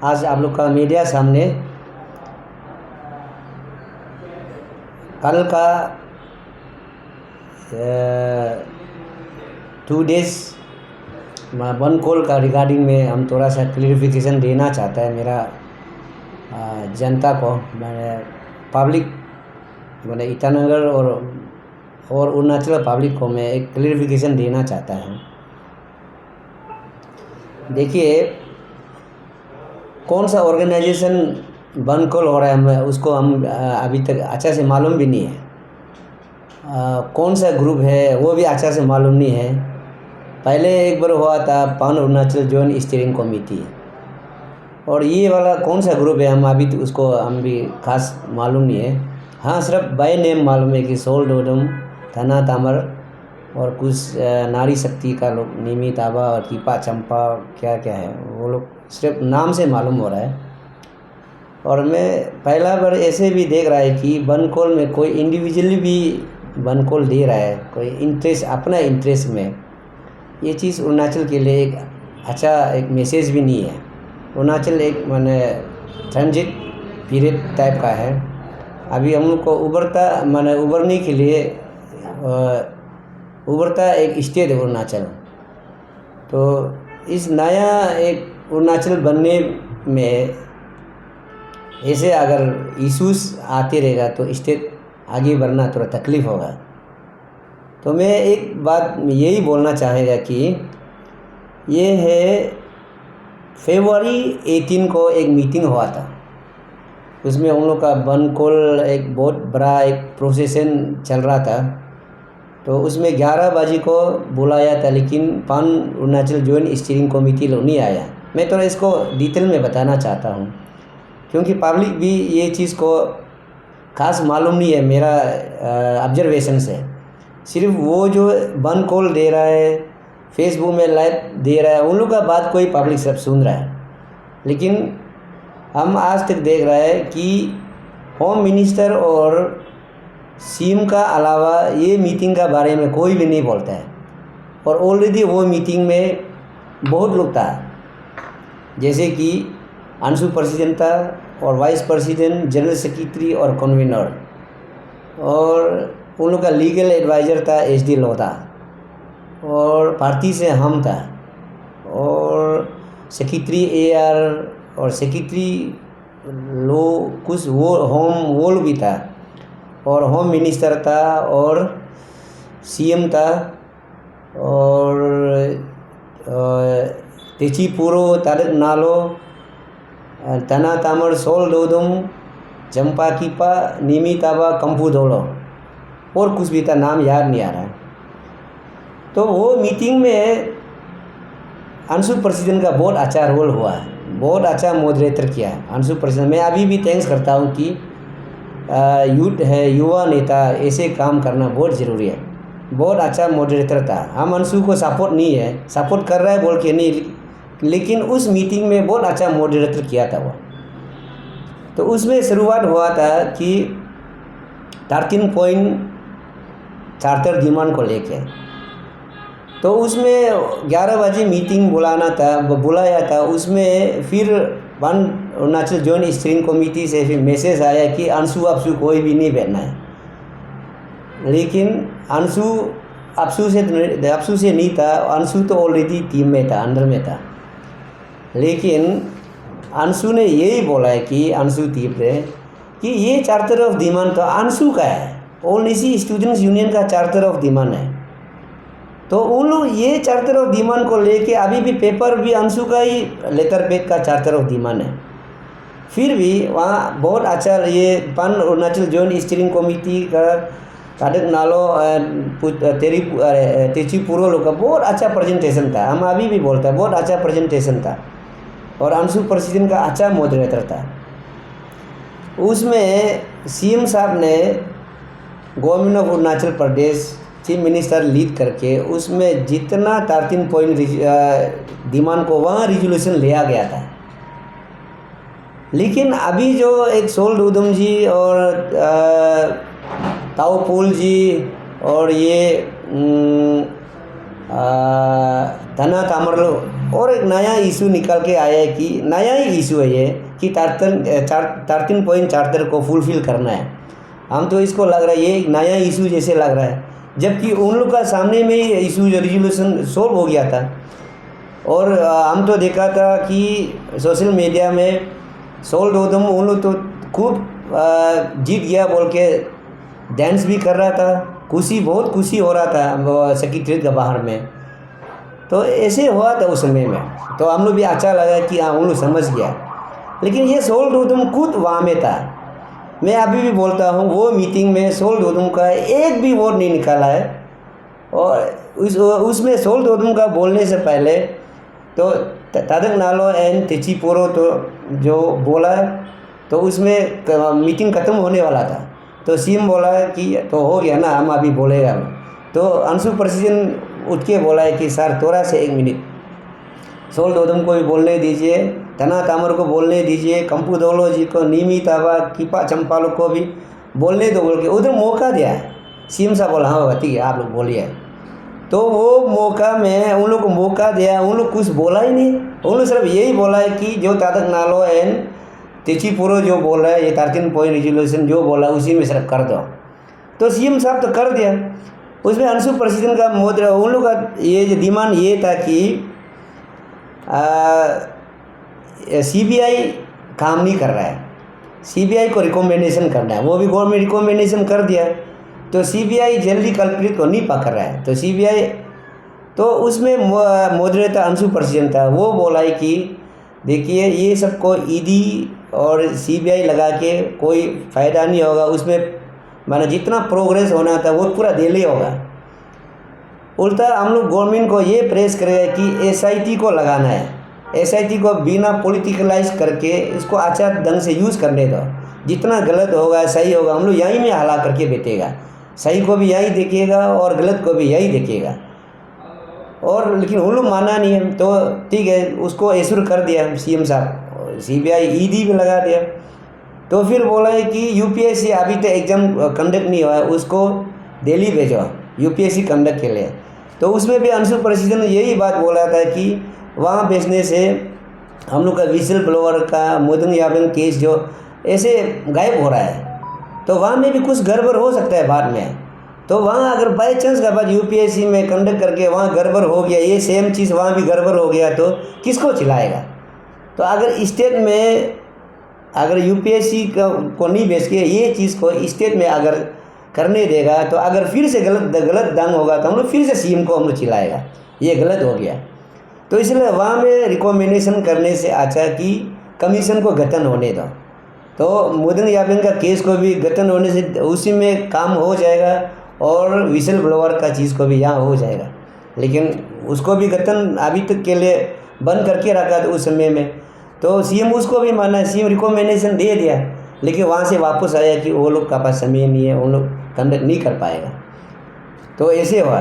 आज आप लोग का मीडिया सामने कल का 2 डेज वन कॉल का रिगार्डिंग में हम थोड़ा सा क्लियरिफिकेशन देना चाहता है मेरा जनता को, मैंने पब्लिक मैंने ईटानगर और अरुणाचल पब्लिक को मैं एक क्लियरिफिकेशन देना चाहता हूँ। देखिए, कौन सा ऑर्गेनाइजेशन वन कॉल हो रहा है उसको हम अभी तक अच्छा से मालूम भी नहीं है। कौन सा ग्रुप है वो भी अच्छा से मालूम नहीं है। पहले एक बार हुआ था पान अरुणाचल जॉइंट स्टीयरिंग कमेटी, और ये वाला कौन सा ग्रुप है हम अभी तो उसको हम भी खास मालूम नहीं है। हाँ, सिर्फ बाय नेम मालूम है कि सोल डोडम, थाना तामर और कुछ नारी शक्ति का लोग, निमी ताबा और कीपा चंपा क्या क्या है वो लोग सिर्फ नाम से मालूम हो रहा है। और मैं पहला बार ऐसे भी देख रहा है कि वन कॉल में कोई इंडिविजुअली भी वन कॉल दे रहा है, कोई इंटरेस्ट अपना इंटरेस्ट में। ये चीज़ अरुणाचल के लिए एक अच्छा एक मैसेज भी नहीं है। अरुणाचल एक माने ट्रांजिट पीरियड टाइप का है। अभी हम लोग को उभरने के लिए उभरता एक स्टेट है अरुणाचल। तो इस नया एक अरुणाचल बनने में ऐसे अगर इश्यूज आते रहेगा तो स्टेट आगे बढ़ना थोड़ा तकलीफ होगा। तो मैं एक बात यही बोलना चाहेगा कि ये है फरवरी 18 को एक मीटिंग हुआ था, उसमें उन लोग का वन कॉल एक बहुत बड़ा एक प्रोसेसन चल रहा था। तो उसमें 11 बजे को बुलाया था, लेकिन पान अरुणाचल जॉइंट स्टीयरिंग कमेटी लोग नहीं आया। मैं थोड़ा इसको डिटेल में बताना चाहता हूँ, क्योंकि पब्लिक भी ये चीज़ को खास मालूम नहीं है। मेरा ऑब्जर्वेशन से सिर्फ वो जो वन कॉल दे रहा है, फेसबुक में लाइव दे रहा है, उन लोग का बात कोई पब्लिक सब सुन रहा है। लेकिन हम आज तक देख रहे हैं कि होम मिनिस्टर और सीएम का अलावा ये मीटिंग का बारे में कोई भी नहीं बोलता है। और ऑलरेडी वो मीटिंग में बहुत लोग था, जैसे कि अंशु प्रेसिडेंट था और वाइस प्रेसिडेंट, जनरल सेक्रेटरी और कन्वीनर, और उन लोग का लीगल एडवाइज़र था एसडी लोधा, और पार्टी से हम था, और सेक्रेटरी एआर और सेक्रेटरी लो कुछ वो लोग भी था, और होम मिनिस्टर था और सीएम था, और तेची पूरो तारक नालो, तना तामर, सोल डोदम, चंपा कीपा, निमी ताबा, कंपू धोलो और कुछ भी था, नाम याद नहीं आ रहा। तो वो मीटिंग में अंशु प्रेसिडेंट का बहुत अच्छा रोल हुआ है, बहुत अच्छा मॉडरेटर किया है अंशु प्रेसिडेंट। मैं अभी भी थैंक्स करता हूँ कि यूथ है, युवा नेता, ऐसे काम करना बहुत ज़रूरी है। बहुत अच्छा मॉडरेटर था। हम अंशु को सपोर्ट नहीं है, सपोर्ट कर रहा है बोल के नहीं, लेकिन उस मीटिंग में बहुत अच्छा मॉडरेटर किया था वो। तो उसमें शुरुआत हुआ था कि 13 पॉइंट चार्टर डिमांड को लेके। तो उसमें 11 बजे मीटिंग बुलाया था। उसमें फिर one Arunachal joint steering committee से फिर मैसेज आया कि अंशु कोई भी नहीं बैठना है। लेकिन अंशु से नहीं था, अंशु तो ऑलरेडी टीम में था, अंडर में था। लेकिन अंशु ने यही बोला है कि अंशु टीम ने कि ये चार्टर ऑफ डिमांड तो अंशु का है, ओएनजीसी स्टूडेंट्स यूनियन का चार्टर ऑफ डिमांड है। तो उन लोग ये चार्टर ऑफ डिमांड को लेके अभी भी पेपर भी अंशु का ही लेटर पैड का चार्टर ऑफ डिमांड है। फिर भी वहाँ बहुत अच्छा ये पान अरुणाचल जॉइंट स्टीयरिंग कमेटी का तारक नालो तेची पूर्व लोग का बहुत अच्छा प्रेजेंटेशन था। हम अभी भी बोलते हैं बहुत अच्छा प्रेजेंटेशन था, और अंशु प्रेसिडेंट का अच्छा मॉडरेटर था। उसमें सीएम साहब ने government of Arunachal Pradesh chief minister lead करके उसमें जितना 13 पॉइंट डिमांड को वहाँ रिजोल्यूशन लिया गया था। लेकिन अभी जो एक सोल उधम जी और ताओपुल जी और ये धना तामरलो और एक नया इशू निकल के आया है कि नया ही इशू है ये कि 13.4 को फुलफिल करना है। हम तो इसको लग रहा है ये एक नया इशू जैसे लग रहा है, जबकि उन लोग का सामने में ही इशू जो रिजोल्यूशन सोल्व हो गया था। और हम तो देखा था कि सोशल मीडिया में सोल डोदम उन लोग तो खूब जीत गया बोल के डांस भी कर रहा था, बहुत खुशी हो रहा था सेक्रेटरीट के बाहर में। तो ऐसे हुआ था उस समय में, तो हम लोग भी अच्छा लगा कि हाँ उन लोग समझ गया। लेकिन ये सोल डोदम खुद वहाँ में था। मैं अभी भी बोलता हूँ वो मीटिंग में सोल डोदम का एक भी वोट नहीं निकाला है। और उसमें सोल डोदम का बोलने से पहले तो तादक नालो एंड तेची पोरो तो जो बोला तो उसमें मीटिंग ख़त्म होने वाला था, तो सीएम बोला कि तो हो गया ना, हम अभी बोलेगा। तो अंशु प्रेसिडेंट उठ के बोला है कि सर थोड़ा से 1 मिनट सोल डोदम को भी बोलने दीजिए, धना तामर को बोलने दीजिए, कंपू दौलो जी को, नीमी ताबा, कीपा चंपालो को भी बोलने दो बोल के उधर मौका दिया है। सीएम साहब बोला हाँ ठीक है आप लोग बोलिए। तो वो मौका में उन लोग को मौका दिया, उन लोग कुछ बोला ही नहीं। उन लोग सिर्फ यही बोला है कि जो तादक नालो एंड तेची पुरो जो बोल रहा है ये 13 पॉइंट रिजोल्यूशन जो बोला उसी में सिर्फ कर दो। तो सीएम साहब तो कर दिया। उसमें अंशु प्रेसिडेंट का मुद्रा उन लोग का ये जो डिमांड ये था कि सीबीआई काम नहीं कर रहा है, सीबीआई को रिकमेंडेशन करना है, वो भी गवर्नमेंट रिकमेंडेशन कर दिया। तो सीबीआई जल्दी कल्प्रिट को नहीं पकड़ रहा है। तो सीबीआई तो उसमें मॉडरेटर अंशु प्रेसिडेंट था, वो बोला है कि देखिए ये सबको ईडी और सीबीआई लगा के कोई फ़ायदा नहीं होगा, उसमें माना जितना प्रोग्रेस होना था वो पूरा डिले होगा। उल्टा हम लोग गवर्नमेंट को ये प्रेस करेगा कि एसआईटी को लगाना है, एसआईटी को बिना पॉलिटिकलाइज करके इसको अच्छा ढंग से यूज़ करने दो। जितना गलत होगा सही होगा हम लोग यहीं में हला करके बैठेगा, सही को भी यही देखिएगा और गलत को भी यही देखिएगा। और लेकिन उन लोग माना नहीं है, तो ठीक है उसको एश्योर कर दिया सीएम साहब, सीबीआई ईडी भी लगा दिया। तो फिर बोला है कि यूपीएससी अभी तो एग्ज़ाम कंडक्ट नहीं हुआ है, उसको दिल्ली भेजो यूपीएससी कंडक्ट के लिए। तो उसमें भी अंशु प्रेसिडेंट ने यही बात बोला था कि वहाँ भेजने से हम लोग का विसल ब्लोअर का मोदन यादव केस जो ऐसे गायब हो रहा है, तो वहाँ में भी कुछ गड़बड़ हो सकता है बाद में। तो वहाँ अगर बाई चांस का बाद यूपीएससी में कंडक्ट करके वहाँ गड़बड़ हो गया, ये सेम चीज़ वहाँ भी गड़बड़ हो गया तो किसको चिल्लाएगा। तो अगर स्टेट में अगर यूपीएससी को नहीं भेज के ये चीज़ को स्टेट में अगर करने देगा, तो अगर फिर से गलत दंग होगा तो हम लोग फिर से सीएम को हम लोग चिल्लाएगा ये गलत हो गया। तो इसलिए वहाँ में रिकमेंडेशन करने से अच्छा कि कमीशन को गठन होने दो। तो मोदन यादव का केस को भी गठन होने से उसी में काम हो जाएगा और विसल ब्लोअर का चीज़ को भी यहाँ हो जाएगा। लेकिन उसको भी गठन अभी तक के लिए बंद करके रखा था उस समय में, तो सीएम उसको भी माना, सीएम रिकमेंडेशन दे दिया, लेकिन वहाँ से वापस आया कि वो लोग का पास समय नहीं है, उन लोग कंडक्ट नहीं कर पाएगा। तो ऐसे हुआ।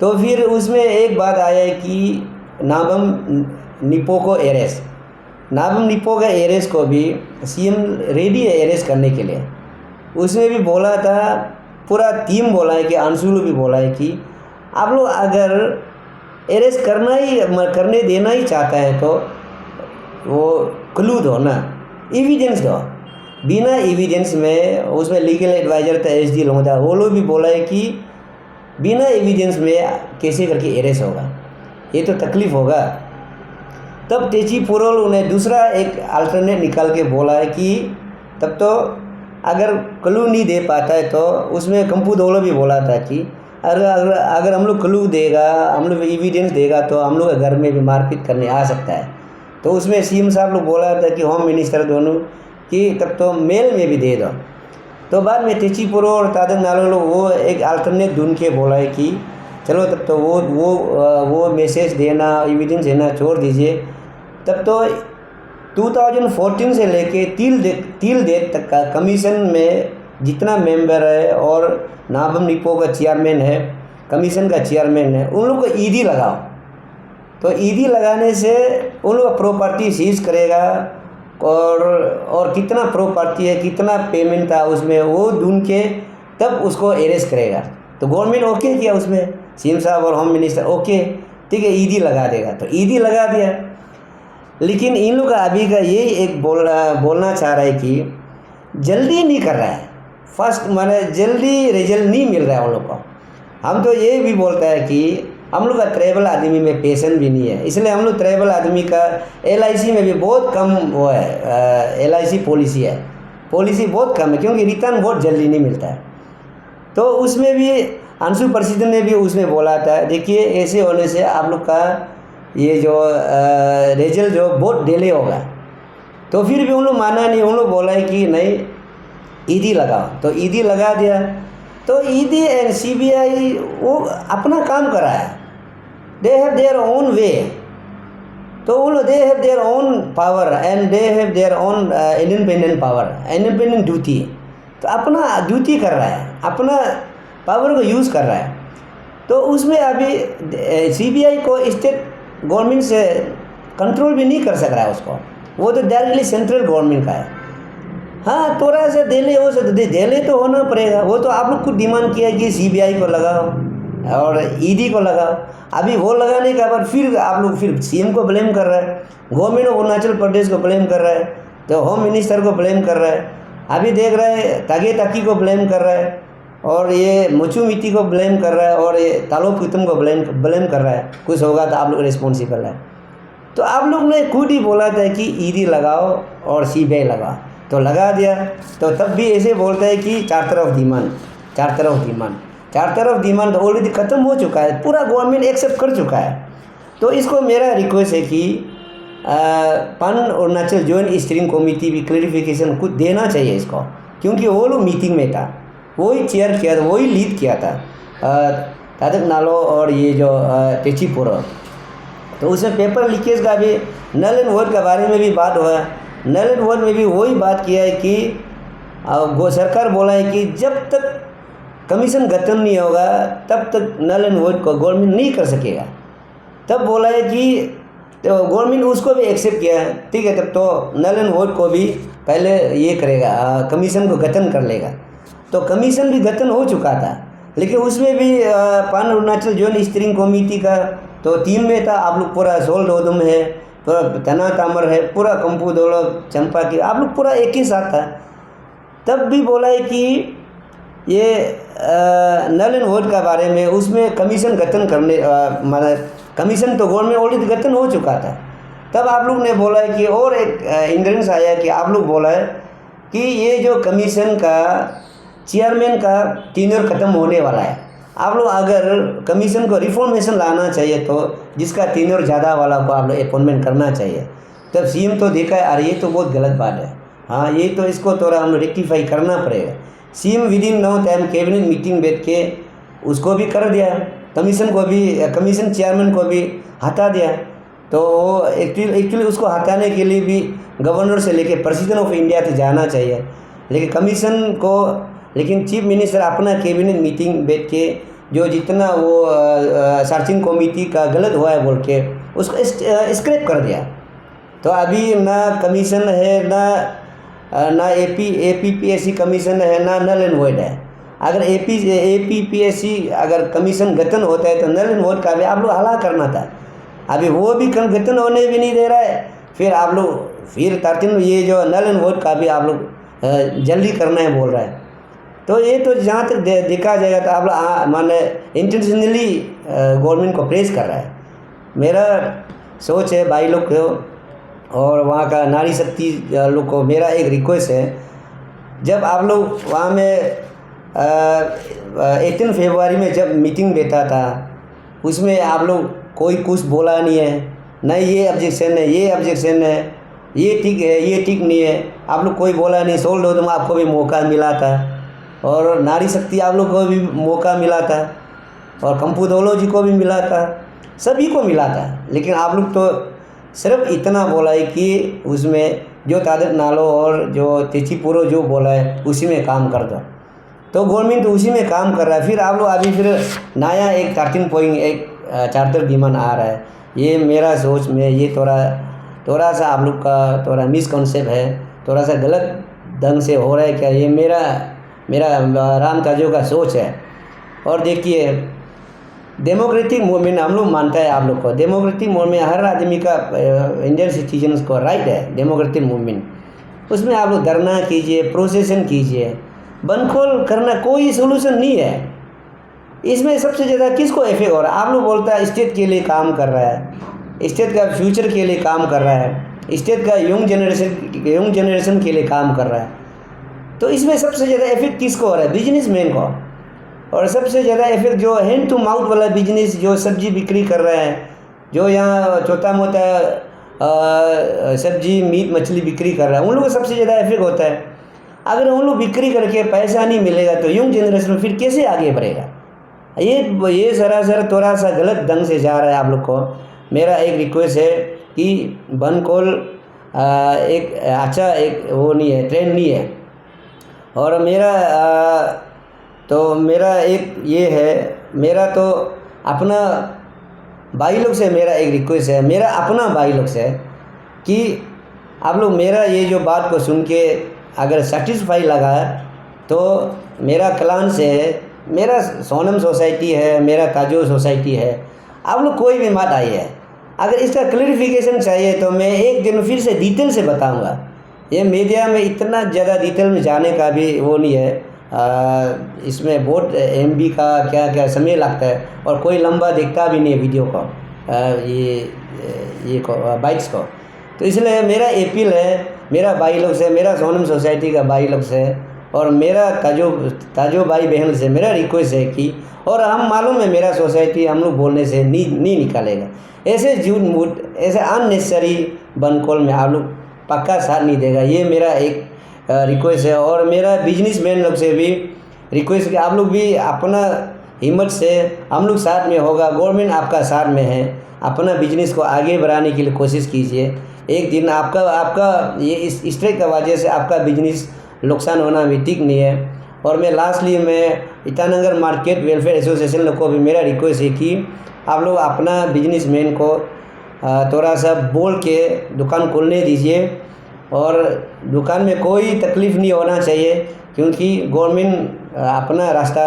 तो फिर उसमें एक बात आया है कि नाबम निपो को एरेस्ट, नाबम निपो का एरेस्ट को भी सीएम रेडी है एरेस्ट करने के लिए। उसमें भी बोला था, पूरा टीम बोला है कि अंशुलू भी बोला है कि आप लोग अगर एरेस्ट करने देना ही चाहता है तो वो क्लू दो ना, एविडेंस दो। बिना एविडेंस में उसमें लीगल एडवाइज़र था एसडी लोधा, वो लोग भी बोला है कि बिना एविडेंस में कैसे करके एरेस्ट होगा, ये तो तकलीफ़ होगा। तब तेची पुरोल उन्हें दूसरा एक अल्टरनेट निकाल के बोला है कि तब तो अगर क्लू नहीं दे पाता है तो उसमें कंपू दौलो भी बोला था कि अगर हम लोग क्लू देगा, हम लोग एविडेंस देगा तो हम लोग घर में भी मारपीट करने आ सकता है। तो उसमें सीएम साहब लोग बोला था कि होम मिनिस्टर दोनों कि तब तो मेल में भी दे दो। तो बाद में तेची पुरो और तादक नालो लोग वो एक अल्टरनेट ढूंढ के बोला है कि चलो तब तो वो मैसेज देना, एविडेंस देना छोड़ दीजिए। तब तो 2014 से लेके तिल डेट तक का कमीशन में जितना मेंबर है और नाबम निपो का चेयरमैन है, कमीशन का चेयरमैन है, उन लोग को ईडी लगाओ। तो ईडी लगाने से उन लोग प्रॉपर्टी सीज करेगा और कितना प्रॉपर्टी है, कितना पेमेंट था उसमें, वो ढूंढ के तब उसको अरेस्ट करेगा। तो गवर्नमेंट ओके किया उसमें, सीएम साहब और होम मिनिस्टर ओके ठीक है ईदी लगा देगा, तो ईदी लगा दिया। लेकिन इन लोग का अभी का यही एक बोलना चाह रहा है कि जल्दी नहीं कर रहा है, फर्स्ट माने जल्दी रिजल्ट नहीं मिल रहा है उन लोग को। हम तो ये भी बोलता है कि हम लोग का ट्रैवल आदमी में पेशेंस भी नहीं है, इसलिए हम लोग ट्रैवल आदमी का LIC में भी बहुत कम वो है, LIC पॉलिसी बहुत कम है, क्योंकि रिटर्न बहुत जल्दी नहीं मिलता है। तो उसमें भी अंशु प्रसिद्ध ने भी उसमें बोला था, देखिए ऐसे होने से आप लोग का ये जो रिजल्ट जो बहुत डिले होगा। तो फिर भी उन लोग माना नहीं, उन लोग बोला है कि नहीं ईदी लगाओ, तो ईदी लगा दिया। तो ईडी एंड CBI वो अपना काम कर रहा है, they have their own way, तो उन लोग they have their own power and they have their own independent power, independent duty. तो अपना ड्यूटी कर रहा है, अपना पावर को यूज़ कर रहा है। तो उसमें अभी CBI को स्टेट गवर्नमेंट से कंट्रोल भी नहीं कर सक रहा है उसको, वो तो डायरेक्टली सेंट्रल गवर्नमेंट का है। हाँ थोड़ा सा डिले हो सकता, डिले तो होना पड़ेगा, वो तो आप लोग खुद डिमांड किया कि CBI को लगाओ और ईडी को लगाओ। अभी वो लगाने के बाद फिर आप लोग फिर CM को ब्लेम कर रहा है, गवर्नमेंट ऑफ अरुणाचल प्रदेश को ब्लेम कर रहा है, तो होम मिनिस्टर को ब्लेम कर रहा है, अभी देख रहे हैं तागे ताकी को ब्लेम कर रहा है, और ये मुचू मिट्टी को ब्लेम कर रहा है, और ये तालो कुतुम को ब्लेम कर रहा है। कुछ होगा तो आप लोग रिस्पॉन्सिबल है। तो आप लोग ने खुद ही बोला था कि ईडी लगाओ और CBI लगाओ, तो लगा दिया। तो तब भी ऐसे बोलता है कि चार तरफ डिमांड तो ऑलरेडी ख़त्म हो चुका है, पूरा गवर्नमेंट एक्सेप्ट कर चुका है। तो इसको मेरा रिक्वेस्ट है कि पन अरुणाचल जॉइंट स्टीयरिंग कमेटी भी क्लैरिफिकेशन कुछ देना चाहिए इसको, क्योंकि वो लोग मीटिंग में था, वही चेयर किया था, वही लीड किया था तादक नालो और ये जो तेचीपुरो। तो उसमें पेपर लीकेज का भी नल एंड वोइड के बारे में भी बात हुआ। नल एंड वोइड में भी वही बात किया है कि सरकार बोला है कि जब तक कमीशन गठन नहीं होगा तब तक नल एंड वोइड को गवर्नमेंट नहीं कर सकेगा। तब बोला है कि तो गवर्नमेंट उसको भी एक्सेप्ट किया है, ठीक है, तब तो नल एंड वोइड को भी पहले ये करेगा, कमीशन को गठन कर लेगा। तो कमीशन भी गठन हो चुका था, लेकिन उसमें भी पान अरुणाचल जॉइंट स्टीयरिंग कमेटी का तो टीम में था, आप लोग पूरा सोल डोदम है, पूरा तना तामर है, पूरा कंपू दोलो चंपा की, आप लोग पूरा एक ही साथ था। तब भी बोला है कि ये नल एंड वोइड का बारे में उसमें कमीशन गठन करने मतलब कमीशन तो गवर्नमेंट ऑलरेडी गठन हो चुका था। तब आप लोग ने बोला है कि और एक इंग्रेडिएंट्स आया कि आप लोग बोला है कि ये जो कमीशन का चेयरमैन का टीनर ख़त्म होने वाला है, आप लोग अगर कमीशन को रिफॉर्मेशन लाना चाहिए तो जिसका टीनर ज़्यादा वाला को आप लोग अपॉइंटमेंट करना चाहिए। तब CM तो देखा है, अरे ये तो बहुत गलत बात है, हाँ ये तो इसको थोड़ा हम रेक्टिफाई करना पड़ेगा। CM within no time cabinet meeting बैठ के उसको भी कर दिया, कमीशन को भी, कमीशन चेयरमैन को भी हटा दिया। तो एक्चुअली उसको हटाने के लिए भी गवर्नर से लेके प्रेसिडेंट ऑफ इंडिया तक जाना चाहिए, लेकिन कमीशन को, लेकिन चीफ मिनिस्टर अपना कैबिनेट मीटिंग बैठ के जो जितना वो सर्चिंग कमेटी का गलत हुआ है बोल के उसको स्क्रैप कर दिया। तो अभी ना कमीशन है, ना APPSC कमीशन है, ना नल एंड वोइड है। अगर APPSC अगर कमीशन गठन होता है तो नल एंड वोइड का भी आप लोग हला करना था, अभी वो भी गठन होने भी नहीं दे रहा है। फिर आप लोग फिर 13 ये जो नल एंड वोइड का भी आप लोग जल्दी करना है बोल रहा है। तो ये तो जहाँ तक देखा जाएगा तो आप लोग माने इंटेंशनली गवर्नमेंट को प्रेस कर रहा है। मेरा सोच है भाई लोग को और वहाँ का नारी शक्ति लोग को मेरा एक रिक्वेस्ट है, जब आप लोग वहाँ में 18 फरवरी में जब मीटिंग बैठा था उसमें आप लोग कोई कुछ बोला नहीं है, नहीं ये ऑब्जेक्शन है, ये ऑब्जेक्शन है, ये ठीक है, ये ठीक नहीं है, आप लोग कोई बोला नहीं। सोल डोदम आपको भी मौका मिला था और नारी शक्ति आप लोग को भी मौका मिला था और कंपूदोलो जी को भी मिला था, सभी को मिला था, लेकिन आप लोग तो सिर्फ इतना बोला है कि उसमें जो तादक नालो और जो तेचीपुरो जो बोला है उसी में काम कर दो। तो गवर्नमेंट तो उसी में काम कर रहा है। फिर आप लोग अभी फिर नया एक 13.1 चार्टर डिमांड आ रहा है। ये मेरा सोच में ये थोड़ा सा आप लोग का थोड़ा मिसकॉन्सेप्ट है, थोड़ा सा गलत ढंग से हो रहा है क्या, ये मेरा राम काजों का सोच है। और देखिए डेमोक्रेटिक मूवमेंट हम लोग मानता है आप लोग को, डेमोक्रेटिक मूवमेंट हर आदमी का इंडियन सिटीजन्स को राइट है डेमोक्रेटिक मूवमेंट, उसमें आप लोग धरना कीजिए, प्रोसेसन कीजिए, बनखोल करना कोई सोल्यूशन नहीं है। इसमें सबसे ज़्यादा किसको इफेक्ट हो रहा है? आप लोग बोलता है स्टेट के लिए काम कर रहा है, स्टेट का फ्यूचर के लिए काम कर रहा है, स्टेट का यंग जनरेशन के लिए काम कर रहा है, तो इसमें सबसे ज़्यादा इफेक्ट किसको हो रहा है? बिजनेसमैन को। और सबसे ज़्यादा इफेक्ट जो हैंड टू माउथ वाला बिजनेस, जो सब्जी बिक्री कर रहा है, जो यहाँ छोटा मोटा सब्जी मीट मछली बिक्री कर रहा है, उन लोगों को सबसे ज़्यादा इफेक्ट होता है। अगर उन लोग बिक्री करके पैसा नहीं मिलेगा तो यंग जनरेशन फिर कैसे आगे बढ़ेगा? ये सरासर थोड़ा सा गलत ढंग से जा रहा है आप लोग को। मेरा एक रिक्वेस्ट है कि बनखोल एक अच्छा एक वो नहीं है, ट्रेंड नहीं है। और मेरा एक ये है, मेरा तो अपना भाई लोग से मेरा एक रिक्वेस्ट है, मेरा अपना भाई लोग से, कि आप लोग मेरा ये जो बात को सुन के अगर सेटिस्फाई लगा तो मेरा क्लान से है, मेरा सोनम सोसाइटी है, मेरा काजू सोसाइटी है, आप लोग कोई भी मत आइए। अगर इसका क्लैरिफिकेशन चाहिए तो मैं एक दिन फिर से डिटेल से बताऊंगा। ये मीडिया में इतना ज़्यादा डिटेल में जाने का भी वो नहीं है, इसमें बहुत MB का क्या क्या समय लगता है और कोई लंबा देखता भी नहीं है वीडियो को, ये बाइट्स को। तो इसलिए मेरा अपील है मेरा भाई लोग से, मेरा सोनम सोसाइटी का भाई लोग से और मेरा ताजो भाई बहन से मेरा रिक्वेस्ट है कि, और हम मालूम है मेरा सोसाइटी हम लोग बोलने से नहीं निकालेगा, ऐसे झूठ मूठ ऐसे अननेसेसरी बनखोल में आप लोग पक्का साथ नहीं देगा। ये मेरा एक रिक्वेस्ट है। और मेरा बिजनेसमैन लोग से भी रिक्वेस्ट कि आप लोग भी अपना हिम्मत से हम लोग साथ में होगा, गवर्नमेंट आपका साथ में है, अपना बिजनेस को आगे बढ़ाने के लिए कोशिश कीजिए। एक दिन आपका ये इस तरह की वजह से आपका बिजनेस नुकसान होना भी ठीक नहीं है। और मैं लास्टली मैं ईटानगर मार्केट वेलफेयर एसोसिएशन को भी मेरा रिक्वेस्ट है कि आप लोग अपना बिजनेसमैन को थोड़ा सा बोल के दुकान खोलने दीजिए, और दुकान में कोई तकलीफ़ नहीं होना चाहिए, क्योंकि गवर्नमेंट अपना रास्ता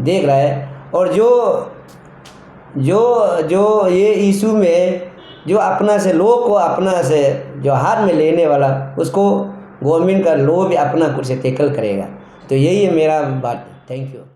देख रहा है। और जो ये इशू में जो अपना से लोग को अपना से जो हाथ में लेने वाला, उसको गवर्नमेंट का लो भी अपना कुछ से टैकल करेगा। तो यही है मेरा बात। Thank you.